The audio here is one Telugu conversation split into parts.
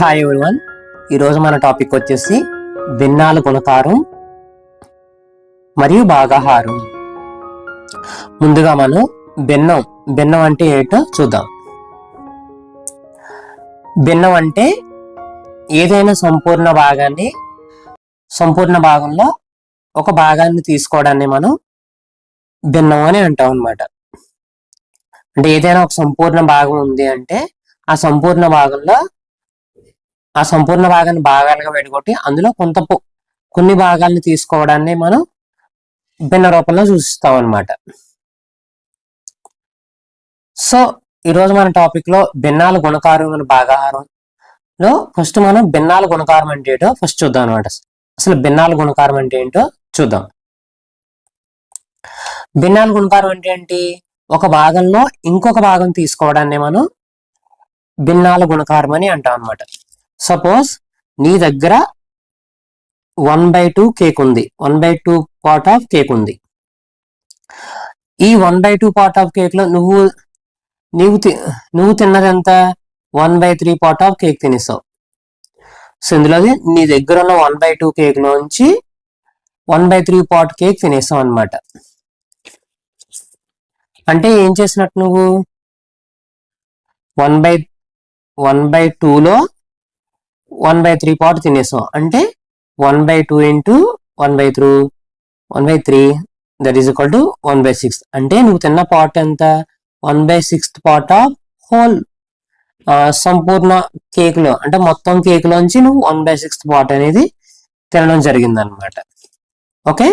Hi everyone. ఈరోజు మన టాపిక్ వచ్చేసి భిన్నాల గుణకారం మరియు భాగాహారం. ముందుగా మనం భిన్నం అంటే ఏంటో చూద్దాం. భిన్నం అంటే ఏదైనా సంపూర్ణ భాగంలో ఒక భాగాన్ని తీసుకోవడాన్ని మనం భిన్నం అని అంటాం అన్నమాట. అంటే ఏదైనా ఒక సంపూర్ణ భాగం ఉంది అంటే ఆ సంపూర్ణ భాగాన్ని భాగాలుగా విడగొట్టి అందులో కొన్ని భాగాల్ని తీసుకోవడాన్ని మనం భిన్న రూపంలో సూచిస్తాం అన్నమాట. సో ఈరోజు మన టాపిక్ లో భిన్నాల గుణకారం మరియు భాగాహారంలో ఫస్ట్ మనం భిన్నాల గుణకారం అంటే ఏంటో ఫస్ట్ చూద్దాం అనమాట. అసలు భిన్నాల గుణకారం అంటే ఏంటో చూద్దాం. భిన్నాల గుణకారం అంటే ఏంటి? ఒక భాగంలో ఇంకొక భాగం తీసుకోవడాన్ని మనం భిన్నాల గుణకారం అని అంటాం అనమాట. సపోజ్ నీ దగ్గర 1/2 కేక్ ఉంది, 1/2 పార్ట్ ఆఫ్ కేక్ ఉంది. ఈ 1/2 పార్ట్ ఆఫ్ కేక్ లో నువ్వు తిన్నదంతా 1/3 పార్ట్ ఆఫ్ కేక్ తినేసావు. సో ఇందులో నీ దగ్గర ఉన్న 1/2 కేక్ నుంచి 1/3 పార్ట్ కేక్ తినేసావు అనమాట. అంటే ఏం చేసినట్టు నువ్వు 1/2లో 1/3 పార్ట్ తినేసావు. అంటే 1/2 into 1/3 that is equal to 1/6. అంటే నువ్వు తిన్న పార్ట్ ఎంత? 1/6 part of whole Sampoorna cake లో, అంటే మొత్తం కేక్ లోంచి నువ్వు 1/6 పార్ట్ అనేది తినడం జరిగింది అనమాట. ఓకే,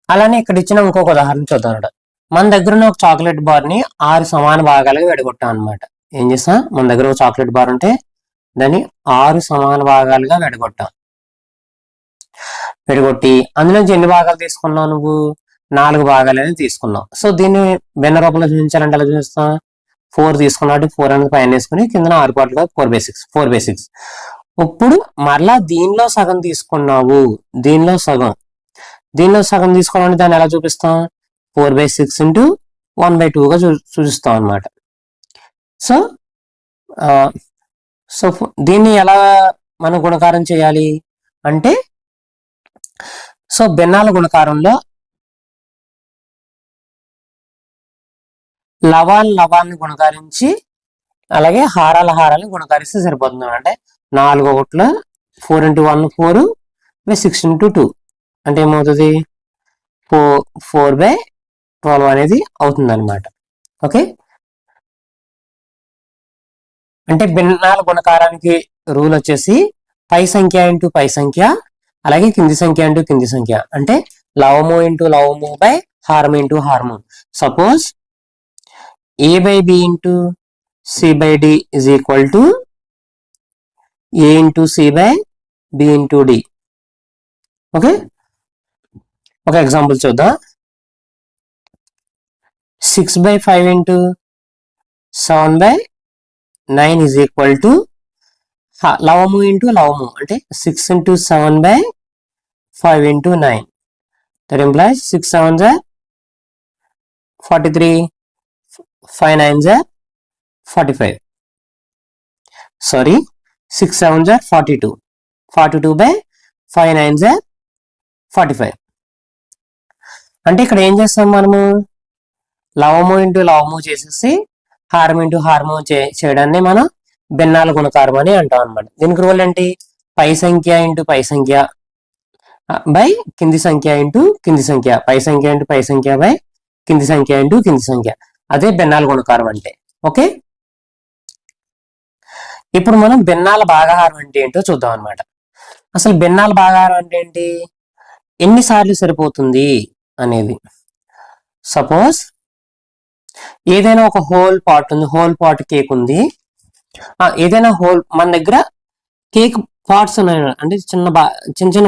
అలానే ఇక్కడ ఇచ్చిన ఇంకొక ఉదాహరణ చూద్దాం. మన దగ్గర ఉన్న ఒక చాక్లెట్ బార్ ని 6 సమాన భాగాలుగా విడగొట్టాం అనమాట. ఏం చేస్తాం? మన దగ్గర ఒక చాక్లెట్ బార్ ఉంటే దాన్ని 6 సమాన భాగాలుగా విడగొట్టి అందులోంచి ఎన్ని భాగాలు తీసుకున్నావు? నువ్వు 4 భాగాలు అనేది తీసుకున్నావు. సో దీన్ని భిన్న రూపంలో చూపించాలంటే ఎలా చూపిస్తాం? 4 తీసుకున్నట్టు 4 అనేది పైన వేసుకుని కింద 6 పార్ట్లుగా 4/6. ఇప్పుడు మరలా దీనిలో సగం తీసుకున్నావు, దీనిలో సగం తీసుకోవాలంటే దాన్ని ఎలా చూపిస్తాం? 4/6 into 1/2గా సూచిస్తాం అనమాట. సో దీన్ని ఎలా మనం గుణకారం చేయాలి అంటే, సో భిన్నాల గుణకారంలో లవాన్ని గుణకారించి అలాగే హారాలని గుణకారిస్తే సరిపోతుంది. అంటే 4 ఒకటిలో 4 into 1 4 6 into 2 అంటే ఏమవుతుంది? 4/12 అనేది అవుతుంది అనమాట. ఓకే, అంటే భిన్నాల గుణకారానికి రూల్ వచ్చేసి పై సంఖ్య ఇంటూ పై సంఖ్య అలాగే కింది సంఖ్య ఇంటూ కింది సంఖ్య. అంటే లవము ఇంటూ లవము బై హారము ఇంటూ హారము. Suppose a/b into c/d is equal to a into c/b into d. Okay, ఒక ఎగ్జాంపుల్ చూద్దాం. 6/5 ఇంటూ 7/9 is equal to లవము ఇంటూ లవము అంటే 6 into 7/5 into 9. That implies 6 7s are 43, 5 9s are 45. Sorry, 6 7s are 42. 42/5 9s are 45. అంటే ఇక్కడ ఏం చేస్తాం మనము? లవము ఇంటూ లవము చేసేసి హారం ఇంటూ హారము చేయడాన్ని మనం భిన్నాల గుణకారం అని అంటాం అనమాట. దీనికి రూల్ ఏంటి? పై సంఖ్య ఇంటూ పై సంఖ్య బై కింది సంఖ్య ఇంటూ కింది సంఖ్య, పై సంఖ్య ఇంటూ పై సంఖ్య బై కింది సంఖ్య ఇంటూ కింది సంఖ్య. అదే భిన్నాల గుణకారం అంటే. ఓకే, ఇప్పుడు మనం భిన్నాల భాగాహారం అంటే ఏంటో చూద్దాం అనమాట. అసలు భిన్నాల భాగాహారం అంటే ఏంటి? ఎన్నిసార్లు సరిపోతుంది అనేది. సపోజ్ ఏదైనా ఒక హోల్ పార్ట్ ఉంది, హోల్ పార్ట్ కేక్ ఉంది. ఏదైనా మన దగ్గర కేక్ పార్ట్స్ ఉన్నాయి, అంటే చిన్న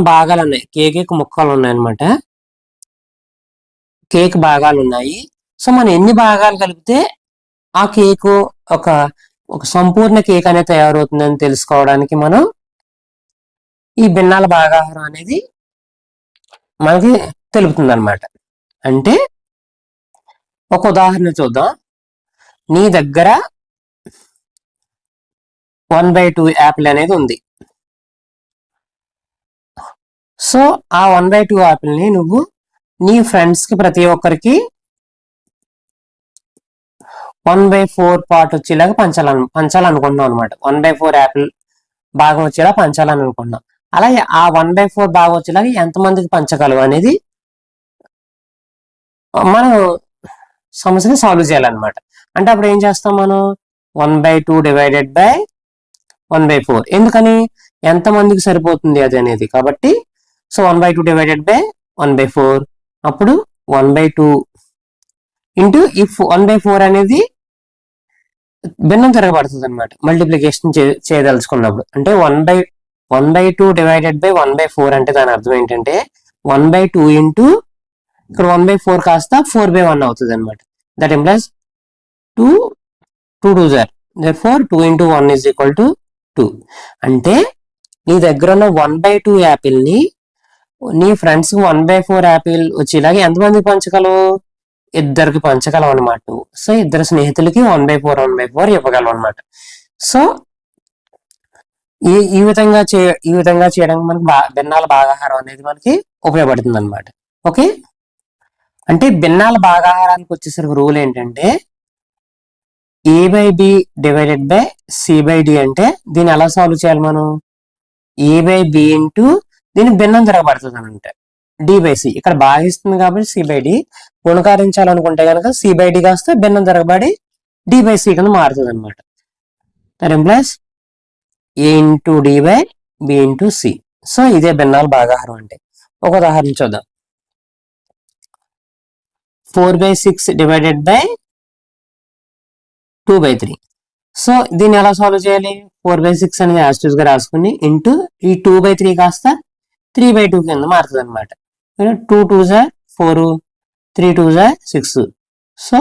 భాగాలు ఉన్నాయి, కేక్ ముక్కలు ఉన్నాయి అనమాట. కేక్ భాగాలు ఉన్నాయి. సో మనం ఎన్ని భాగాలు కలిపితే ఆ కేక్ ఒక సంపూర్ణ కేక్ అనేది తయారవుతుందని తెలుసుకోవడానికి మనం ఈ భిన్నాల భాగాహారం అనేది మనకి తెలుపుతుంది అనమాట. అంటే ఒక ఉదాహరణ చూద్దాం. నీ దగ్గర 1/2 యాపిల్ అనేది ఉంది. సో ఆ 1/2 యాపిల్ ని నువ్వు నీ ఫ్రెండ్స్ కి ప్రతి ఒక్కరికి 1/4 పార్ట్ వచ్చేలాగా పంచాలనుకుంటున్నాం అనమాట. 1/4 యాపిల్ భాగం వచ్చేలా పంచాలని అనుకుంటున్నాం. అలాగే ఆ 1/4 భాగం వచ్చేలాగా ఎంతమందికి పంచగలవు అనేది మనం సమస్యని సాల్వ్ చేయాలన్నమాట. అంటే అప్పుడు ఏం చేస్తాం మనం 1/2 డివైడెడ్ బై 1/4. ఎందుకని ఎంతమందికి సరిపోతుంది అది అనేది. కాబట్టి సో 1/2 డివైడెడ్ బై 1/4 అప్పుడు 1/2 ఇంటూ ఇఫ్ 1/4 అనేది భిన్నం తిరగబడుతుంది అనమాట. మల్టిప్లికేషన్ చేయదలుచుకున్నప్పుడు అంటే 1/2 డివైడెడ్ బై 1/4 అంటే దాని అర్థం ఏంటంటే 1/2 ఇంటూ ఇక్కడ 1/4 కాస్త 4/1 అవుతుంది అనమాట. That implies 2 2 therefore 2 into 1 is equal to 2. అంటే నీ దగ్గర ఉన్న 1/2 యాపిల్ ని నీ ఫ్రెండ్స్ 1/4 యాపిల్ వచ్చేలాగా ఎంతమందికి పంచగలవు? ఇద్దరికి పంచగలవు అనమాట. సో ఇద్దరు స్నేహితులకి 1/4 ఇవ్వగలవు అనమాట. సో ఈ విధంగా చేయడానికి మనకి భిన్నాల భాగాహారం అనేది మనకి ఉపయోగపడుతుంది అనమాట. ఓకే, అంటే భిన్నాల భాగాహారానికి వచ్చేసరికి రూల్ ఏంటంటే a/b డివైడెడ్ బై c/d. అంటే దీన్ని ఎలా సాల్వ్ చేయాలి మనం? a/b ఇంటూ దీన్ని భిన్నం తిరగబడుతుంది అంటే d/c. ఇక్కడ భాగిస్తుంది కాబట్టి c/d. గుణకారించాలనుకుంటే కనుక c/d కాస్త భిన్నం తిరగబడి d/c కింద మారుతుంది అనమాట. That implies a into d by b into c. So ఇదే భిన్నాల భాగాహారం అంటే. ఒక ఉదాహరణ చూద్దాం. 4/6 డివైడెడ్ బై 2/3. సో దీన్ని ఎలా సాల్వ్ చేయాలి? 4/6 అనేది యాస్టిస్ గా రాసుకుని ఇంటూ ఈ 2/3 కాస్త 3/2 కింద మారుతుంది అనమాట. 2 2s 4, 3 2s 6. So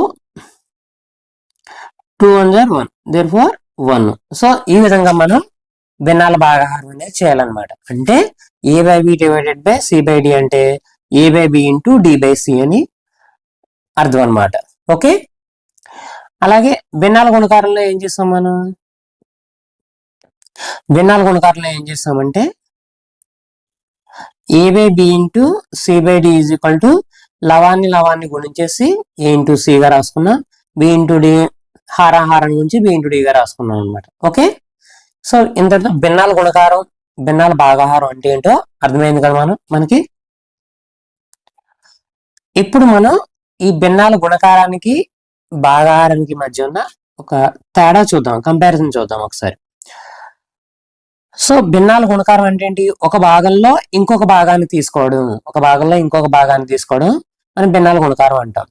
2 1s 1, therefore 1. So ఈ విధంగా మనం భిన్నాల భాగాహారం అనేది చేయాలన్నమాట. అంటే a/b డివైడెడ్ బై c/d అంటే a/b ఇంటూ d/c అని అర్థం అనమాట. ఓకే, అలాగే భిన్నాల గుణకారంలో ఏం చేస్తాం మనం? భిన్నాల గుణకారంలో ఏం చేస్తామంటే a/b into c/d is equal to లవాన్ని గుణించేసి a ఇంటూ c గా రాసుకున్నాం, b ఇంటూ d హారాహారం గురించి b ఇంటూ d గా రాసుకున్నాం అనమాట. ఓకే, సో ఇంతటితో భిన్నాల గుణకారం భిన్నాల భాగాహారం అంటే ఏంటో అర్థమైంది కదా మనకి. ఇప్పుడు మనం ఈ భిన్నాల గుణకారానికి భాగాహారానికి మధ్య ఉన్న ఒక తేడా చూద్దాం, కంపారిజన్ చూద్దాం ఒకసారి. సో భిన్నాల గుణకారం అంటే ఏంటి? ఒక భాగంలో ఇంకొక భాగాన్ని తీసుకోవడం మనం భిన్నాల గుణకారం అంటాం.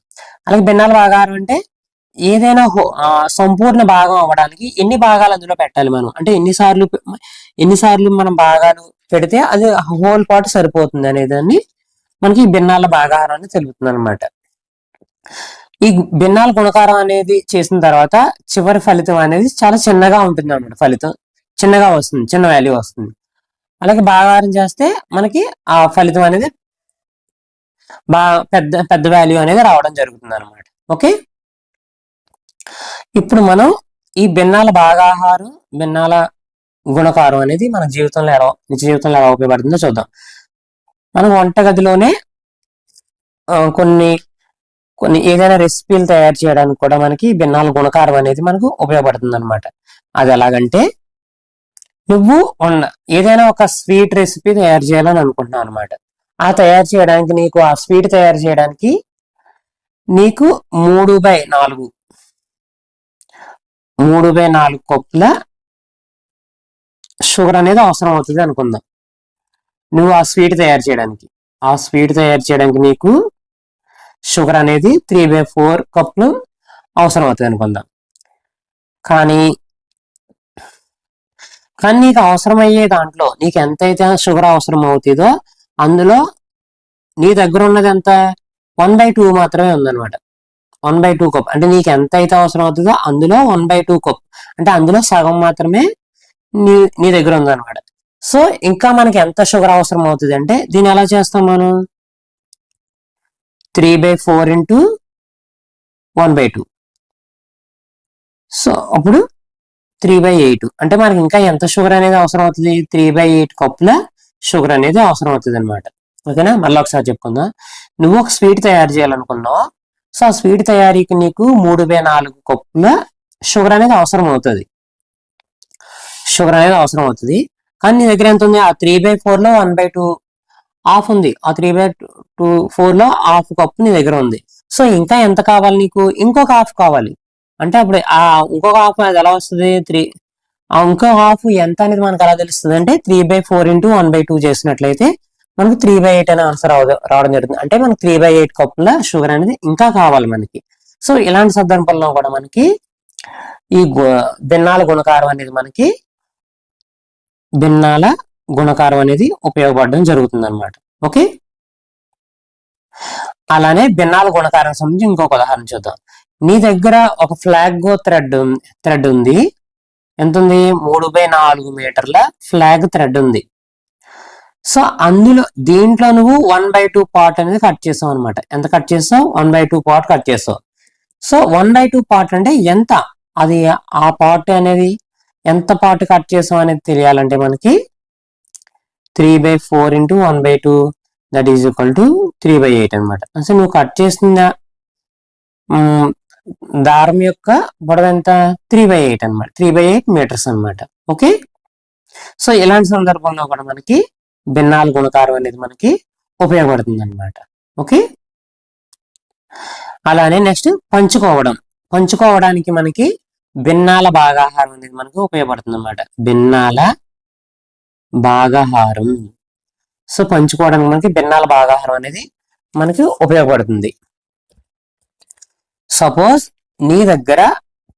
అలాగే భిన్నాల భాగాహారం అంటే ఏదైనా సంపూర్ణ భాగం అవ్వడానికి ఎన్ని భాగాలు అందులో పెట్టాలి మనం, అంటే ఎన్నిసార్లు మనం భాగాలు పెడితే అది హోల్ పార్ట్ సరిపోతుంది అనేదాన్ని మనకి భిన్నాల భాగాహారం అని తెలుపుతుంది అనమాట. ఈ భిన్నాల గుణకారం అనేది చేసిన తర్వాత చివరి ఫలితం అనేది చాలా చిన్నగా ఉంటుంది అన్నమాట. ఫలితం చిన్నగా వస్తుంది, చిన్న వాల్యూ వస్తుంది. అలాగే భాగాహారం చేస్తే మనకి ఆ ఫలితం అనేది పెద్ద వాల్యూ అనేది రావడం జరుగుతుంది అనమాట. ఓకే, ఇప్పుడు మనం ఈ భిన్నాల గుణకారం అనేది మన నిజ జీవితంలో ఎలా ఉపయోగపడుతుందో చూద్దాం. మనం వంటగదిలోనే కొన్ని ఏదైనా రెసిపీలు తయారు చేయడానికి కూడా మనకి భిన్నాల గుణకారం అనేది మనకు ఉపయోగపడుతుంది అనమాట. అది ఎలాగంటే నువ్వు ఏదైనా ఒక స్వీట్ రెసిపీ తయారు చేయాలని అనుకుంటున్నావు అనమాట. ఆ స్వీట్ తయారు చేయడానికి నీకు 3/4 కప్పుల షుగర్ అనేది అవసరం అవుతుంది అనుకుందాం. నువ్వు ఆ స్వీట్ తయారు చేయడానికి నీకు షుగర్ అనేది 3/4 కప్పులు అవసరం అవుతుంది అనుకుందాం. కానీ నీకు అవసరమయ్యే దాంట్లో నీకు ఎంతైతే షుగర్ అవసరం అవుతుందో అందులో నీ దగ్గర ఉన్నది ఎంత? 1/2 మాత్రమే ఉందన్నమాట. 1/2 కప్ అంటే నీకు ఎంత అయితే అవసరం అవుతుందో అందులో 1/2 కప్ అంటే అందులో సగం మాత్రమే నీ దగ్గర ఉందన్నమాట. సో ఇంకా మనకి ఎంత షుగర్ అవసరం అవుతుంది అంటే దీన్ని ఎలా చేస్తాం మనం? 3/4 into 1/2. సో అప్పుడు 3/8 అంటే మనకి ఇంకా ఎంత షుగర్ అనేది అవసరం అవుతుంది? 3/8 కప్పుల షుగర్ అనేది అవసరం అవుతుంది అనమాట. ఓకేనా? మళ్ళీ ఒకసారి చెప్పుకుందాం. నువ్వు ఒక స్వీట్ తయారు చేయాలనుకున్నావు. సో ఆ స్వీట్ తయారీకి నీకు 3/4 కప్పుల షుగర్ అనేది అవసరం అవుతుంది. కానీ నీ దగ్గర ఎంత ఉంది? ఆ 3/4 లో 1/2 హాఫ్ ఉంది. ఆ 3/4 లో హాఫ్ కప్పు నీ దగ్గర ఉంది. సో ఇంకా ఎంత కావాలి నీకు? ఇంకొక హాఫ్ కావాలి. అంటే అప్పుడు ఆ ఇంకొక హాఫ్ అది ఎలా వస్తుంది? ఇంకో హాఫ్ ఎంత అనేది మనకు ఎలా తెలుస్తుంది అంటే 3/4 ఇంటూ 1/2 చేసినట్లయితే మనకు 3/8 అనే ఆన్సర్ రావడం జరుగుతుంది. అంటే మనకు 3/8 కప్పుల షుగర్ అనేది ఇంకా కావాలి మనకి. సో ఇలాంటి సందర్భంలో కూడా మనకి ఈ భిన్నాల గుణకారం అనేది ఉపయోగపడడం జరుగుతుంది అనమాట. ఓకే, అలానే భిన్నాల గుణకారం సంబంధించి ఇంకొక ఉదాహరణ చూద్దాం. నీ దగ్గర ఒక ఫ్లాగ్ థ్రెడ్ ఉంది. ఎంత ఉంది? 3/4 మీటర్ల ఫ్లాగ్ థ్రెడ్ ఉంది. సో దీంట్లో నువ్వు 1/2 పార్ట్ అనేది కట్ చేసావు అనమాట. ఎంత కట్ చేసావు? 1/2 పార్ట్ కట్ చేసావు. సో 1/2 పార్ట్ అంటే ఎంత? అది ఆ పార్ట్ అనేది ఎంత పార్ట్ కట్ చేసావు అనేది తెలియాలంటే మనకి 3/4 into 1/2 that is equal to 3/8 అనమాట. అసలు నువ్వు కట్ చేసిన దారం యొక్క పొడవు ఎంత? 3/8 అనమాట. 3/8 మీటర్స్ అనమాట. ఓకే, సో ఇలాంటి సందర్భంలో కూడా మనకి భిన్నాల గుణకారం అనేది మనకి ఉపయోగపడుతుంది అనమాట. ఓకే, అలానే నెక్స్ట్ పంచుకోవడానికి మనకి భిన్నాల భాగాహారం అనేది మనకి ఉపయోగపడుతుంది అనమాట. భిన్నాల భాగాహారం. సో పంచుకోవడానికి మనకి భిన్నాల భాగాహారం అనేది మనకి ఉపయోగపడుతుంది. సపోజ్ నీ దగ్గర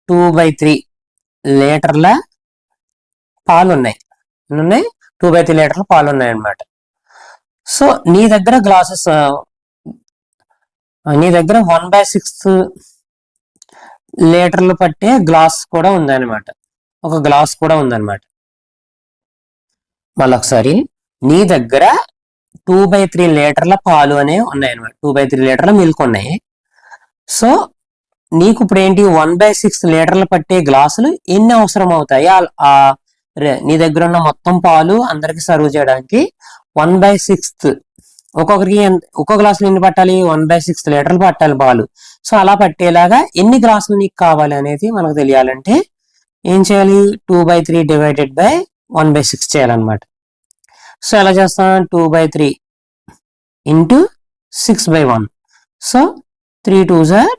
2/3 లీటర్ల పాలు ఉన్నాయి. 2/3 లీటర్ల పాలు ఉన్నాయి అన్నమాట. సో నీ దగ్గర 1/6 లీటర్లు పట్టే గ్లాస్ కూడా ఉందన్నమాట. ఒక గ్లాస్ కూడా ఉందన్నమాట. మళ్ళొకసారి, నీ దగ్గర 2/3 లీటర్ల పాలు అనేవి ఉన్నాయి అన్నమాట. 2/3 లీటర్ల మిల్క్ ఉన్నాయి. సో నీకు ఇప్పుడు ఏంటి? 1/6 లీటర్లు పట్టే గ్లాసులు ఎన్ని అవసరం అవుతాయి? నీ దగ్గర ఉన్న మొత్తం పాలు అందరికి సర్వ్ చేయడానికి 1/6 ఒక్కో గ్లాసులు ఎన్ని పట్టాలి? 1/6 లీటర్లు పట్టాలి పాలు. సో అలా పట్టేలాగా ఎన్ని గ్లాసులు నీకు కావాలి అనేది మనకు తెలియాలంటే ఏం చేయాలి? 2/3 డివైడెడ్ బై 1/6 చేయాలన్నమాట. సో ఎలా చేస్తాం? 2/3 into 6/1. So 3 2s are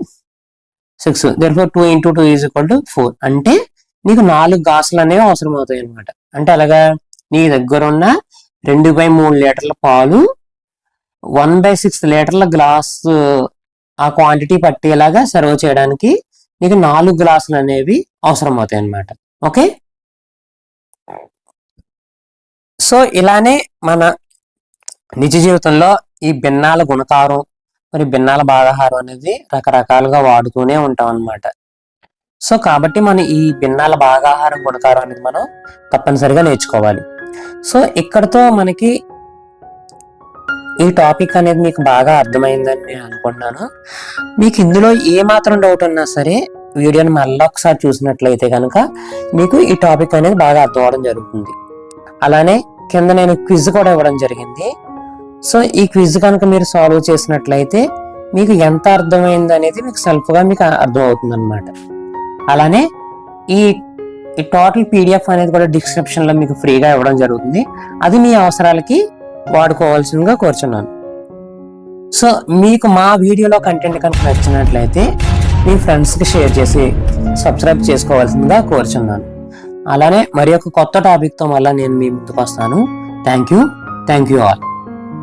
6. therefore 2 into 2 is equal to 4. అంటే నీకు 4 గ్లాసులు అనేవి అవసరం అవుతాయి అనమాట. అంటే అలాగా నీ దగ్గర ఉన్న 2/3 లీటర్ల పాలు 1/6 లీటర్ల గ్లాస్ ఆ క్వాంటిటీ పట్టేలాగా సర్వ్ చేయడానికి నీకు 4 గ్లాసులు అనేవి అవసరం అవుతాయి అన్నమాట. ఓకే, సో ఇలానే మన నిజ జీవితంలో ఈ భిన్నాల గుణకారం మరి భిన్నాల భాగాహారం అనేది రకరకాలుగా వాడుతూనే ఉంటాం అన్నమాట. సో కాబట్టి మనం ఈ భిన్నాల భాగాహారం గుణకారం అనేది మనం తప్పనిసరిగా నేర్చుకోవాలి. సో ఇక్కడతో మనకి ఈ టాపిక్ అనేది మీకు బాగా అర్థమైందని నేను అనుకుంటున్నాను. మీకు ఇందులో ఏ మాత్రం డౌట్ ఉన్నా సరే వీడియోని మళ్ళీ ఒకసారి చూసినట్లయితే కనుక మీకు ఈ టాపిక్ అనేది బాగా అర్థం అవడం జరుగుతుంది. అలానే కింద నేను క్విజ్ కూడా ఇవ్వడం జరిగింది. సో ఈ క్విజ్ కనుక మీరు సాల్వ్ చేసినట్లయితే మీకు ఎంత అర్థమైంది అనేది మీకు సెల్ఫ్గా మీకు అర్థం అవుతుంది అనమాట. అలానే ఈ టోటల్ PDF అనేది కూడా డిస్క్రిప్షన్లో మీకు ఫ్రీగా ఇవ్వడం జరుగుతుంది. అది మీ అవసరాలకి వాడుకోవాల్సిందిగా కోరుచున్నాను. సో మీకు మా వీడియోలో కంటెంట్ కనుక నచ్చినట్లయితే మీ ఫ్రెండ్స్కి షేర్ చేసి సబ్స్క్రైబ్ చేసుకోవాల్సిందిగా కోరుచున్నాను. అలానే మరి ఒక కొత్త టాపిక్తో మళ్ళీ నేను మీ ముందుకు వస్తాను. Thank you all.